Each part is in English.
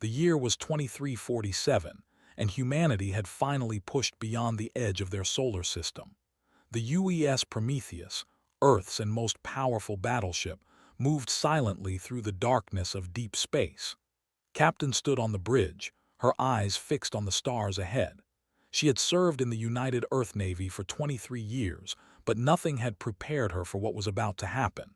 The year was 2347, and humanity had finally pushed beyond the edge of their solar system. The UES Prometheus, Earth's and most powerful battleship, moved silently through the darkness of deep space. Captain stood on the bridge, her eyes fixed on the stars ahead. She had served in the United Earth Navy for 23 years, but nothing had prepared her for what was about to happen.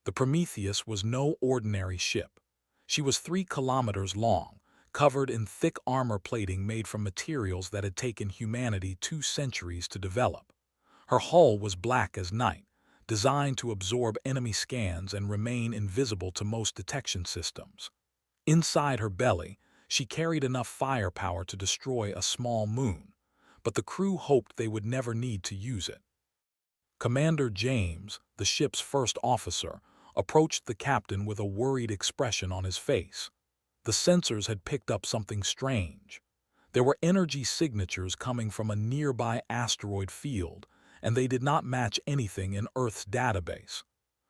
The Prometheus was no ordinary ship. She was 3 kilometers long, covered in thick armor plating made from materials that had taken humanity 2 centuries to develop. Her hull was black as night, designed to absorb enemy scans and remain invisible to most detection systems. Inside her belly, she carried enough firepower to destroy a small moon, but the crew hoped they would never need to use it. Commander James, the ship's first officer, approached the captain with a worried expression on his face. The sensors had picked up something strange. There were energy signatures coming from a nearby asteroid field, and they did not match anything in Earth's database.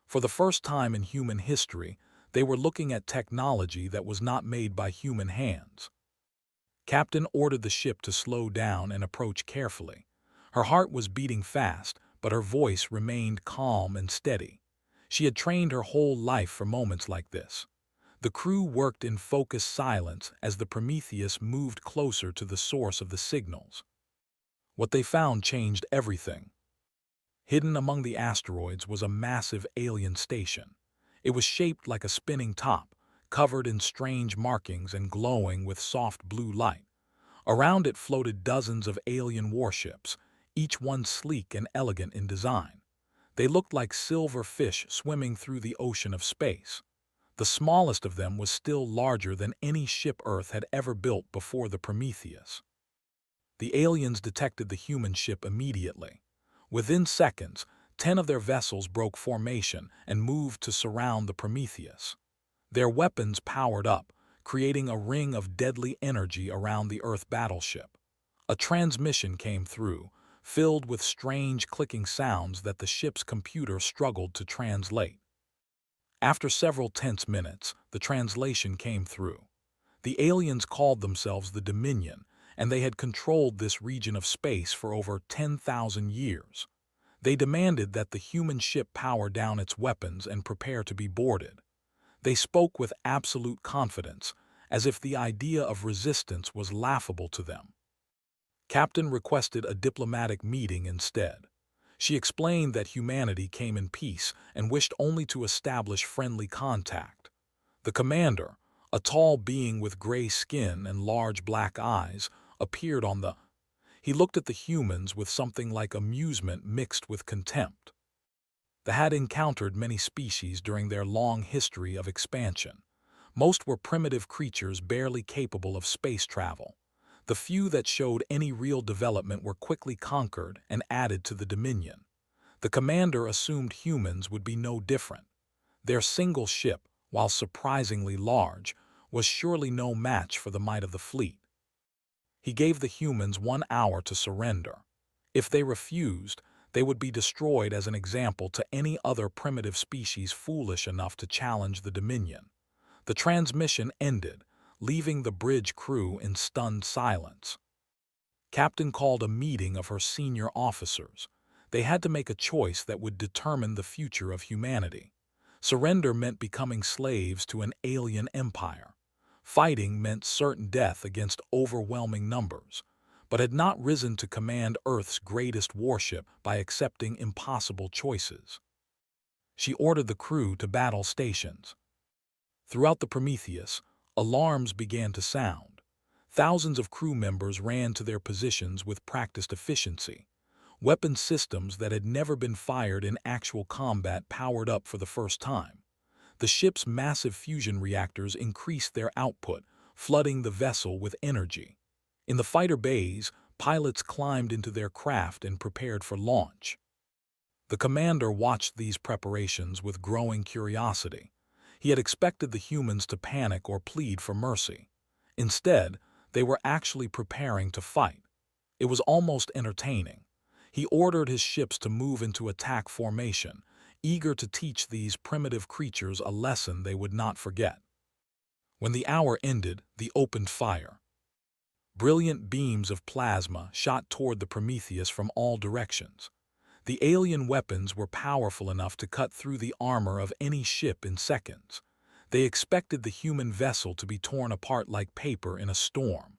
For the first time in human history, they were looking at technology that was not made by human hands. Captain ordered the ship to slow down and approach carefully. Her heart was beating fast, but her voice remained calm and steady. She had trained her whole life for moments like this. The crew worked in focused silence as the Prometheus moved closer to the source of the signals. What they found changed everything. Hidden among the asteroids was a massive alien station. It was shaped like a spinning top, covered in strange markings and glowing with soft blue light. Around it floated dozens of alien warships, each one sleek and elegant in design. They looked like silver fish swimming through the ocean of space. The smallest of them was still larger than any ship Earth had ever built before the Prometheus. The aliens detected the human ship immediately. Within seconds, 10 of their vessels broke formation and moved to surround the Prometheus. Their weapons powered up, creating a ring of deadly energy around the Earth battleship. A transmission came through, filled with strange clicking sounds that the ship's computer struggled to translate. After several tense minutes, the translation came through. The aliens called themselves the Dominion, and they had controlled this region of space for over 10,000 years. They demanded that the human ship power down its weapons and prepare to be boarded. They spoke with absolute confidence, as if the idea of resistance was laughable to them. Captain requested a diplomatic meeting instead. She explained that humanity came in peace and wished only to establish friendly contact. The commander, a tall being with gray skin and large black eyes, appeared on the... He looked at the humans with something like amusement mixed with contempt. They had encountered many species during their long history of expansion. Most were primitive creatures barely capable of space travel. The few that showed any real development were quickly conquered and added to the Dominion. The commander assumed humans would be no different. Their single ship, while surprisingly large, was surely no match for the might of the fleet. He gave the humans 1 hour to surrender. If they refused, they would be destroyed as an example to any other primitive species foolish enough to challenge the Dominion. The transmission ended, leaving the bridge crew in stunned silence. Captain called a meeting of her senior officers. They had to make a choice that would determine the future of humanity. Surrender meant becoming slaves to an alien empire. Fighting meant certain death against overwhelming numbers, but had not risen to command Earth's greatest warship by accepting impossible choices. She ordered the crew to battle stations. Throughout the Prometheus, alarms began to sound. Thousands of crew members ran to their positions with practiced efficiency. Weapon systems that had never been fired in actual combat powered up for the first time. The ship's massive fusion reactors increased their output, flooding the vessel with energy. In the fighter bays, pilots climbed into their craft and prepared for launch. The commander watched these preparations with growing curiosity. He had expected the humans to panic or plead for mercy. Instead, they were actually preparing to fight. It was almost entertaining. He ordered his ships to move into attack formation, eager to teach these primitive creatures a lesson they would not forget. When the hour ended, they opened fire. Brilliant beams of plasma shot toward the Prometheus from all directions. The alien weapons were powerful enough to cut through the armor of any ship in seconds. They expected the human vessel to be torn apart like paper in a storm.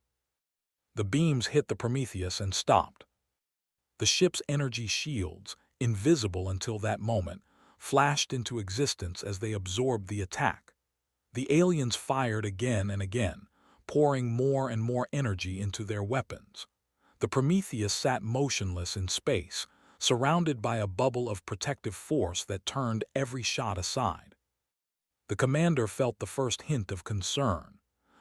The beams hit the Prometheus and stopped. The ship's energy shields, invisible until that moment, flashed into existence as they absorbed the attack. The aliens fired again and again, pouring more and more energy into their weapons. The Prometheus sat motionless in space, surrounded by a bubble of protective force that turned every shot aside. The commander felt the first hint of concern.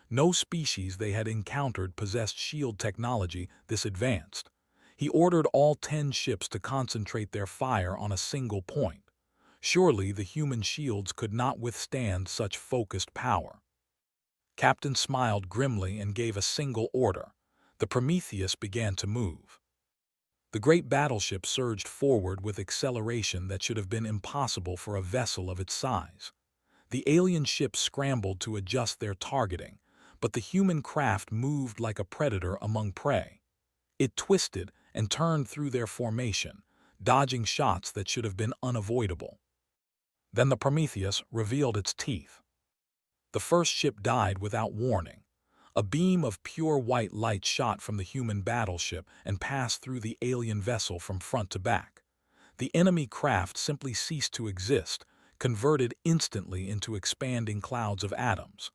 No species they had encountered possessed shield technology this advanced. He ordered all 10 ships to concentrate their fire on a single point. Surely the human shields could not withstand such focused power. Captain smiled grimly and gave a single order. The Prometheus began to move. The great battleship surged forward with acceleration that should have been impossible for a vessel of its size. The alien ships scrambled to adjust their targeting, but the human craft moved like a predator among prey. It twisted and turned through their formation, dodging shots that should have been unavoidable. Then the Prometheus revealed its teeth. The first ship died without warning. A beam of pure white light shot from the human battleship and passed through the alien vessel from front to back. The enemy craft simply ceased to exist, converted instantly into expanding clouds of atoms.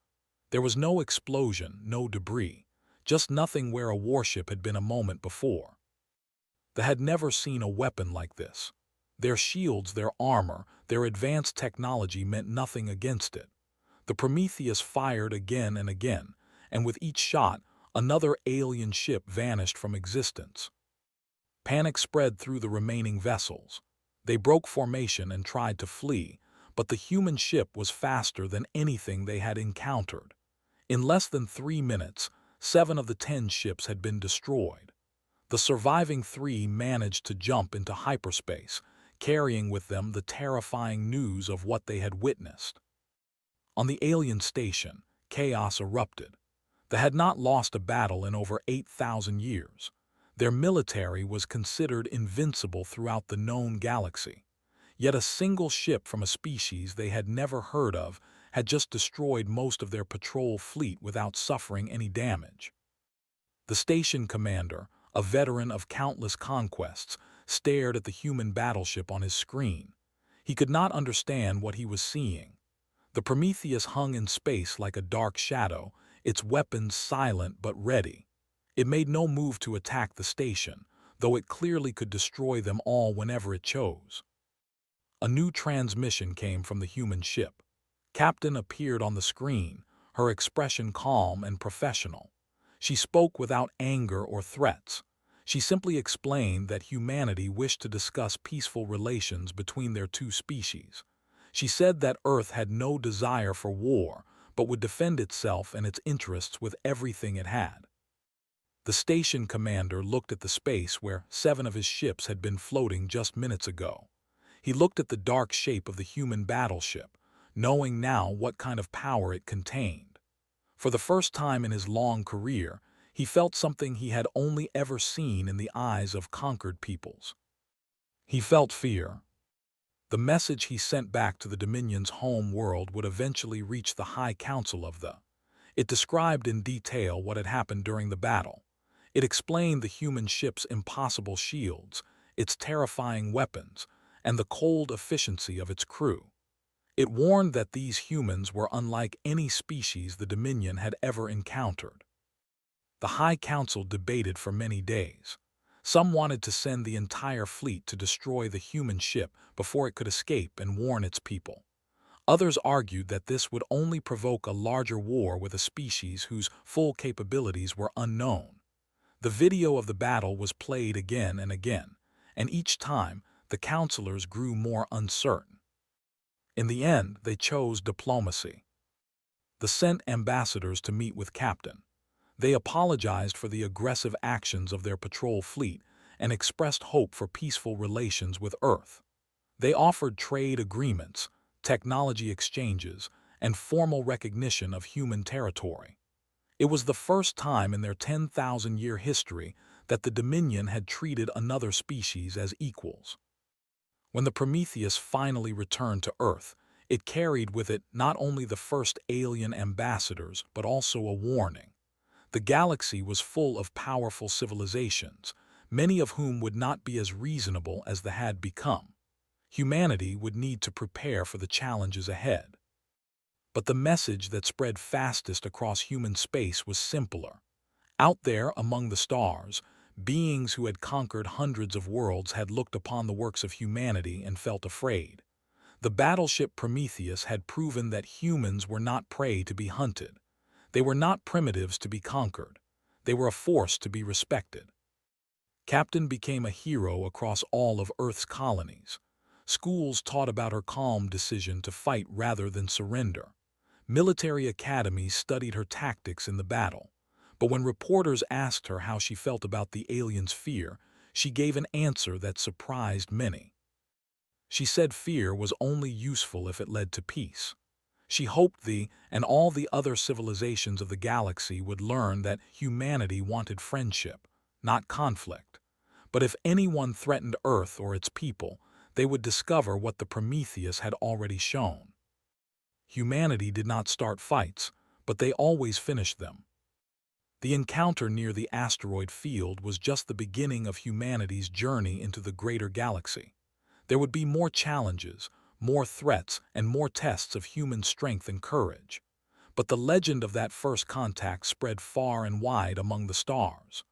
There was no explosion, no debris, just nothing where a warship had been a moment before. They had never seen a weapon like this. Their shields, their armor, their advanced technology meant nothing against it. The Prometheus fired again and again, and with each shot, another alien ship vanished from existence. Panic spread through the remaining vessels. They broke formation and tried to flee, but the human ship was faster than anything they had encountered. In less than 3 minutes, 7 of the 10 ships had been destroyed. The surviving 3 managed to jump into hyperspace, carrying with them the terrifying news of what they had witnessed. On the alien station, chaos erupted. They had not lost a battle in over 8,000 years. Their military was considered invincible throughout the known galaxy. Yet a single ship from a species they had never heard of had just destroyed most of their patrol fleet without suffering any damage. The station commander, a veteran of countless conquests, stared at the human battleship on his screen. He could not understand what he was seeing. The Prometheus hung in space like a dark shadow, its weapons silent but ready. It made no move to attack the station, though it clearly could destroy them all whenever it chose. A new transmission came from the human ship. Captain appeared on the screen, her expression calm and professional. She spoke without anger or threats. She simply explained that humanity wished to discuss peaceful relations between their two species. She said that Earth had no desire for war, but would defend itself and its interests with everything it had. The station commander looked at the space where 7 of his ships had been floating just minutes ago. He looked at the dark shape of the human battleship, knowing now what kind of power it contained. For the first time in his long career, he felt something he had only ever seen in the eyes of conquered peoples. He felt fear. The message he sent back to the Dominion's home world would eventually reach the High Council of the. It described in detail what had happened during the battle. It explained the human ship's impossible shields, its terrifying weapons, and the cold efficiency of its crew. It warned that these humans were unlike any species the Dominion had ever encountered. The High Council debated for many days. Some wanted to send the entire fleet to destroy the human ship before it could escape and warn its people. Others argued that this would only provoke a larger war with a species whose full capabilities were unknown. The video of the battle was played again and again, and each time the counselors grew more uncertain. In the end, they chose diplomacy. They sent ambassadors to meet with Captain. They apologized for the aggressive actions of their patrol fleet and expressed hope for peaceful relations with Earth. They offered trade agreements, technology exchanges, and formal recognition of human territory. It was the first time in their 10,000-year history that the Dominion had treated another species as equals. When the Prometheus finally returned to Earth, it carried with it not only the first alien ambassadors but also a warning. The galaxy was full of powerful civilizations, many of whom would not be as reasonable as they had become. Humanity would need to prepare for the challenges ahead. But the message that spread fastest across human space was simpler. Out there among the stars, beings who had conquered hundreds of worlds had looked upon the works of humanity and felt afraid. The battleship Prometheus had proven that humans were not prey to be hunted. They were not primitives to be conquered. They were a force to be respected. Captain became a hero across all of Earth's colonies. Schools taught about her calm decision to fight rather than surrender. Military academies studied her tactics in the battle. But when reporters asked her how she felt about the aliens' fear, she gave an answer that surprised many. She said fear was only useful if it led to peace. She hoped and all the other civilizations of the galaxy would learn that humanity wanted friendship, not conflict. But if anyone threatened Earth or its people, they would discover what the Prometheus had already shown. Humanity did not start fights, but they always finished them. The encounter near the asteroid field was just the beginning of humanity's journey into the greater galaxy. There would be more challenges, more threats, and more tests of human strength and courage. But the legend of that first contact spread far and wide among the stars.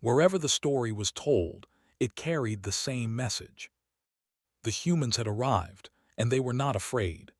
Wherever the story was told, it carried the same message. The humans had arrived, and they were not afraid.